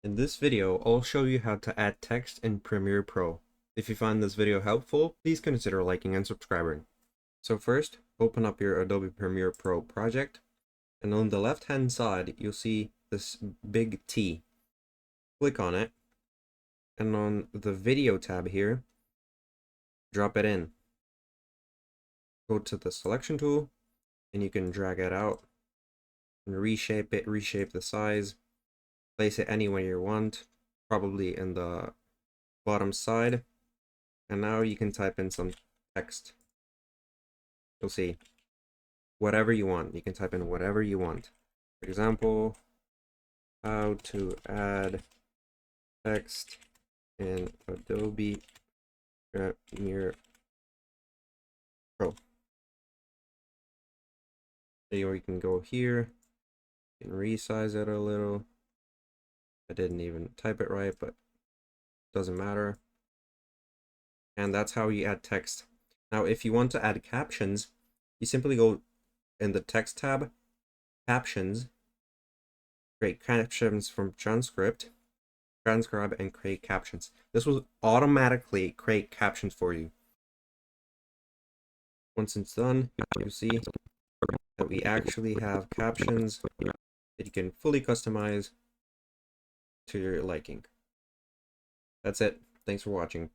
In this video, I'll show you how to add text in Premiere Pro. If you find this video helpful, please consider liking and subscribing. So first, open up your Adobe Premiere Pro project, and on the left-hand side, you'll see this big T. Click on it, and on the Video tab here, drop it in. Go to the Selection tool, and you can drag it out, and reshape it, reshape the size, place it anywhere you want, probably in the bottom side. And now you can type in some text. You'll see whatever you want. You can type in whatever you want. For example, how to add text in Adobe Premiere Pro. Or you can go here, you can resize it a little. I didn't even type it right, but doesn't matter. And that's how you add text. Now, if you want to add captions, you simply go in the text tab, captions, create captions from transcribe, and create captions. This will automatically create captions for you. Once it's done, you see that we actually have captions that you can fully customize to your liking. That's it. Thanks for watching.